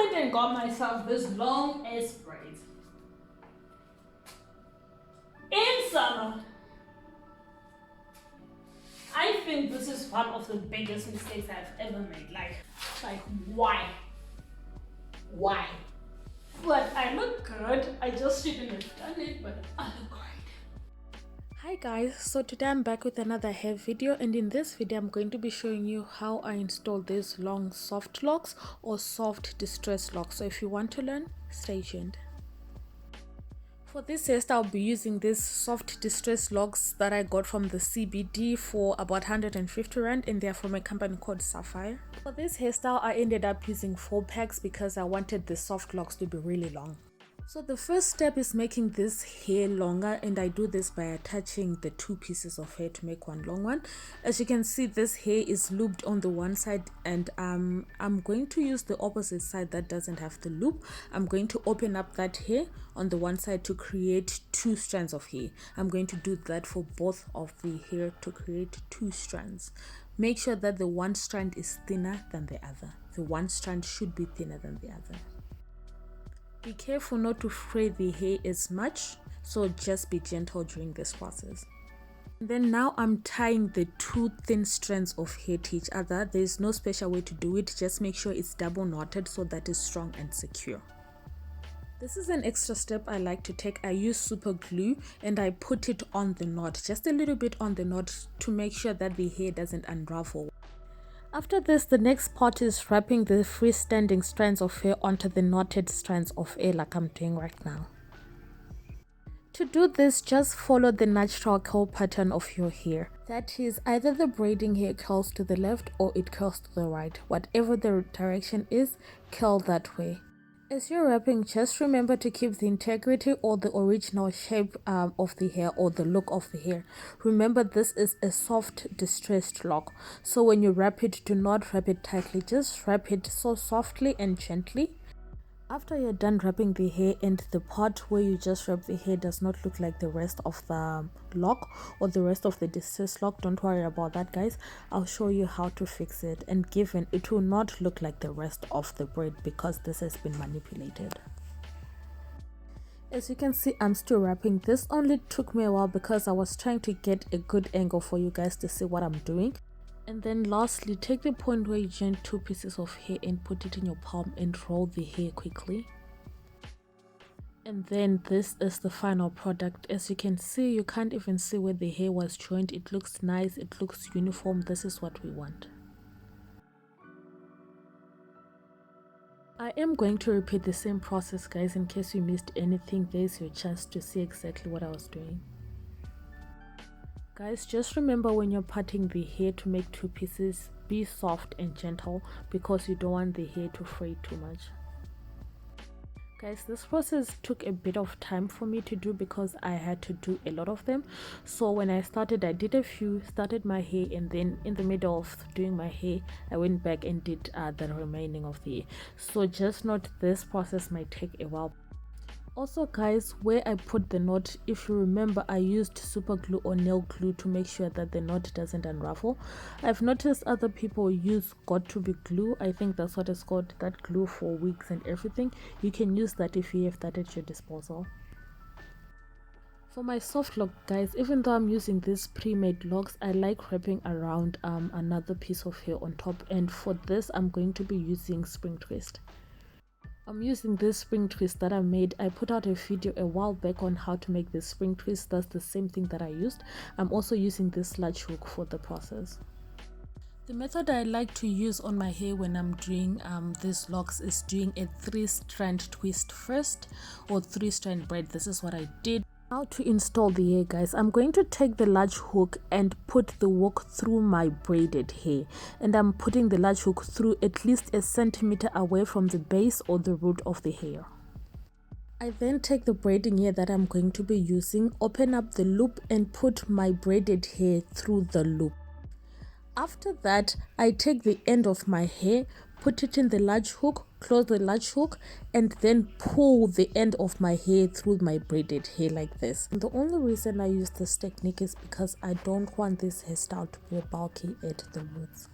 went and got myself this long ass braids in summer. I think this is one of the biggest mistakes I've ever made. Like why? Why? But I look good. I just shouldn't have done it, but I look great. Hi guys, so today I'm back with another hair video, and in this video I'm going to be showing you how I install these long soft locks or soft distress locks. So if you want to learn, stay tuned. For this hairstyle, I'll be using these soft distress locks that I got from the CBD for about 150 rand, and they're from a company called Sapphire. For this hairstyle, I ended up using 4 packs because I wanted the soft locks to be really long. So the first step is making this hair longer, and I do this by attaching the 2 pieces of hair to make one long one. As you can see, this hair is looped on the one side, and I'm going to use the opposite side that doesn't have the loop. I'm going to open up that hair on the one side to create 2 strands of hair. I'm going to do that for both of the hair to create 2 strands. Make sure that the one strand is thinner than the other. The one strand should be thinner than the other. Be careful not to fray the hair as much, so just be gentle during this process. Then now I'm tying the 2 thin strands of hair to each other. There's no special way to do it, just make sure it's double knotted so that it's strong and secure. This is an extra step I like to take. I use super glue and I put it on the knot, just a little bit on the knot to make sure that the hair doesn't unravel. After this, the next part is wrapping the freestanding strands of hair onto the knotted strands of hair like I'm doing right now. To do this, just follow the natural curl pattern of your hair. That is, either the braiding hair curls to the left or it curls to the right. Whatever the direction is, curl that way. As you're wrapping, just remember to keep the integrity or the original shape of the hair or the look of the hair. Remember, this is a soft distressed lock, so when you wrap it, do not wrap it tightly, just wrap it so softly and gently. After you're done wrapping the hair, and the part where you just wrap the hair does not look like the rest of the lock or the rest of the distress lock, don't worry about that guys. I'll show you how to fix it, and given it will not look like the rest of the braid because this has been manipulated. As you can see, I'm still wrapping. This only took me a while because I was trying to get a good angle for you guys to see what I'm doing. And then lastly, take the point where you join 2 pieces of hair and put it in your palm and roll the hair quickly. And then this is the final product. As you can see, you can't even see where the hair was joined. It looks nice, it looks uniform. This is what we want. I am going to repeat the same process guys, in case you missed anything. There's your chance to see exactly what I was doing. Guys, just remember when you're parting the hair to make 2 pieces, be soft and gentle because you don't want the hair to fray too much. Guys, this process took a bit of time for me to do because I had to do a lot of them. So when I started, I did a few, started my hair, and then in the middle of doing my hair, I went back and did the remaining of the hair. So just note this process might take a while. Also guys, where I put the knot, if you remember, I used super glue or nail glue to make sure that the knot doesn't unravel. I've noticed other people use got to be glue. I think that's what it's called, that glue for wigs and everything. You can use that if you have that at your disposal. For my soft lock guys, even though I'm using these pre-made locks, I like wrapping around another piece of hair on top, and for this I'm going to be using spring twist. I'm using this spring twist that I made. I put out a video a while back on how to make this spring twist. That's the same thing that I used. I'm also using this large hook for the process. The method I like to use on my hair when I'm doing these locks is doing a 3-strand twist first, or 3-strand braid. This is what I did. How to install the hair guys, I'm going to take the large hook and put the hook through my braided hair, and I'm putting the large hook through at least a centimeter away from the base or the root of the hair. I then take the braiding hair that I'm going to be using, open up the loop and put my braided hair through the loop. After that, I take the end of my hair, put it in the large hook, close the large hook, and then pull the end of my hair through my braided hair like this. And the only reason I use this technique is because I don't want this hairstyle to be bulky at the roots.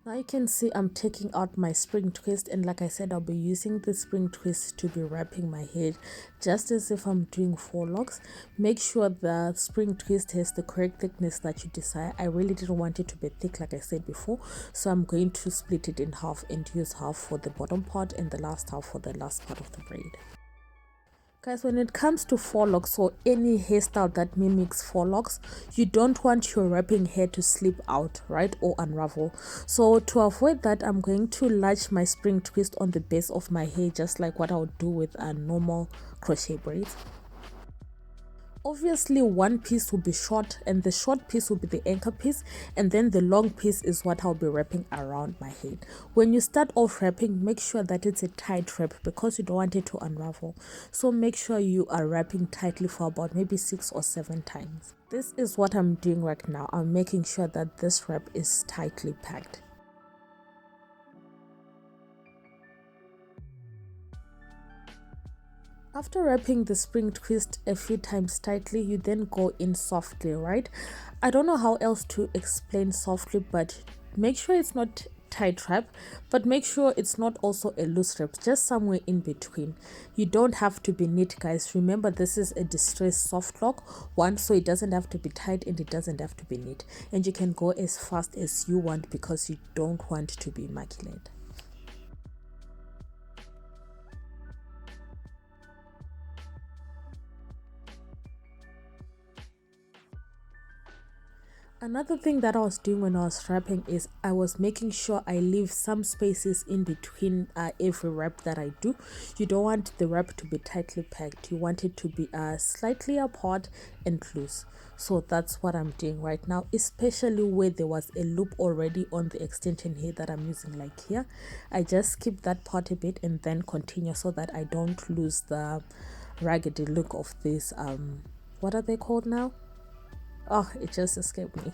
Now you can see I'm taking out my spring twist, and like I said, I'll be using the spring twist to be wrapping my head just as if I'm doing 4 locks. Make sure the spring twist has the correct thickness that you desire. I really didn't want it to be thick like I said before, so I'm going to split it in half and use half for the bottom part and the last half for the last part of the braid. Guys, when it comes to 4 locks or any hairstyle that mimics 4 locks, you don't want your wrapping hair to slip out, right, or unravel. So to avoid that, I'm going to latch my spring twist on the base of my hair, just like what I would do with a normal crochet braid. Obviously, one piece will be short and the short piece will be the anchor piece, and then the long piece is what I'll be wrapping around my head. When you start off wrapping, make sure that it's a tight wrap because you don't want it to unravel. So make sure you are wrapping tightly for about maybe 6 or 7 times. This is what I'm doing right now. I'm making sure that this wrap is tightly packed. After wrapping the spring twist a few times tightly, you then go in softly, right? I don't know how else to explain softly, but make sure it's not tight wrap, but make sure it's not also a loose wrap, just somewhere in between. You don't have to be neat, guys. Remember, this is a distressed soft lock one, so it doesn't have to be tight and it doesn't have to be neat, and you can go as fast as you want because you don't want to be immaculate. Another thing that I was doing when I was wrapping is I was making sure I leave some spaces in between every wrap that I do. You don't want the wrap to be tightly packed. You want it to be slightly apart and loose. So that's what I'm doing right now, especially where there was a loop already on the extension here that I'm using, like here. I just skip that part a bit and then continue so that I don't lose the raggedy look of this what are they called now? Oh, it just escaped me.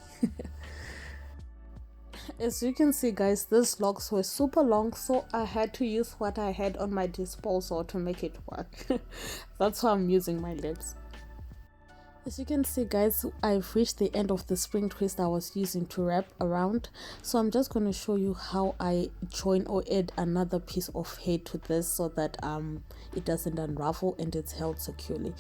As you can see, guys, these locks were super long, so I had to use what I had on my disposal to make it work. That's why I'm using my lips. As you can see, guys, I've reached the end of the spring twist I was using to wrap around, so I'm just going to show you how I join or add another piece of hair to this so that it doesn't unravel and it's held securely.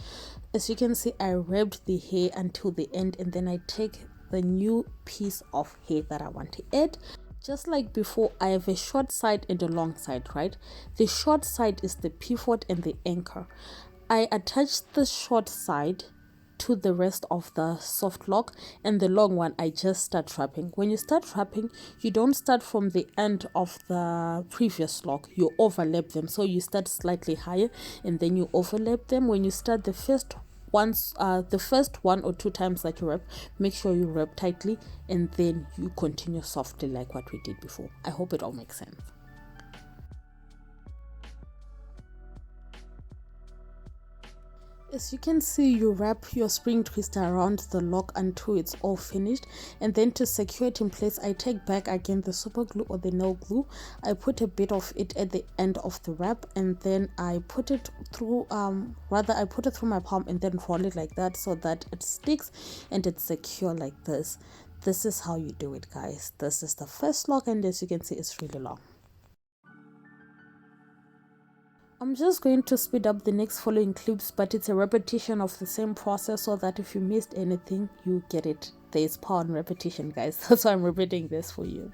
As you can see, I wrapped the hair until the end, and then I take the new piece of hair that I want to add. Just like before, I have a short side and a long side, right? The short side is the pivot and the anchor. I attach the short side to the rest of the soft lock, and the long one I just start wrapping. When you start wrapping, you don't start from the end of the previous lock, you overlap them. So you start slightly higher and then you overlap them. When you start the first the first 1 or 2 times that you wrap, make sure you wrap tightly and then you continue softly like what we did before. I hope it all makes sense. As you can see, you wrap your spring twister around the lock until it's all finished, and then to secure it in place, I take back again the super glue or the nail glue. I put a bit of it at the end of the wrap, and then I put it through I put it through my palm and then roll it like that so that it sticks and it's secure like this. This is how you do it, guys. This is the first lock, and as you can see, it's really long. I'm just going to speed up the next following clips, but it's a repetition of the same process so that if you missed anything, you get it. There's power in repetition, guys. That's why I'm repeating this for you.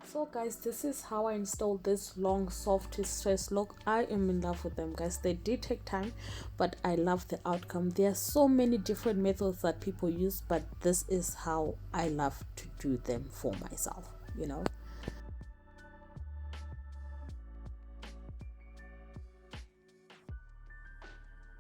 So guys, this is how I installed this long soft stress lock. I am in love with them, guys. They did take time, but I love the outcome. There are so many different methods that people use, but this is how I love to do them for myself, you know.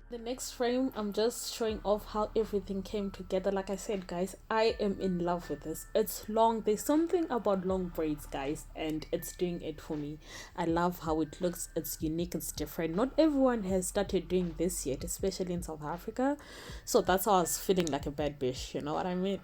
The next frame, I'm just showing off how everything came together. Like I said, guys, I am in love with this. It's long. There's something about long braids, guys, and it's doing it for me. I love how it looks. It's unique. It's different. Not everyone has started doing this yet, especially in South Africa. So that's how I was feeling like a bad bitch. You know what I mean?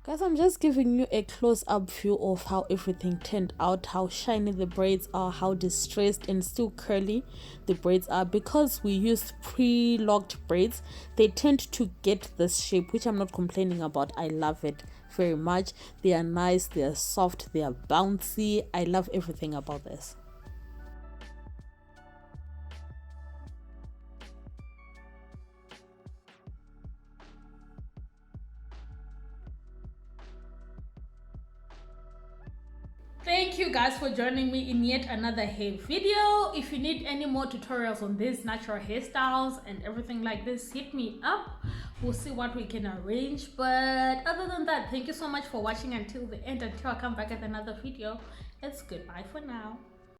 Guys, I'm just giving you a close-up view of how everything turned out, how shiny the braids are, how distressed and still curly the braids are. Because we used pre-locked braids, they tend to get this shape, which I'm not complaining about. I love it very much. They are nice, they are soft, they are bouncy. I love everything about this. Thank you guys for joining me in yet another hair video. If you need any more tutorials on these natural hairstyles and everything like this, hit me up. We'll see what we can arrange. But other than that, thank you so much for watching until the end. Until I come back with another video, it's goodbye for now.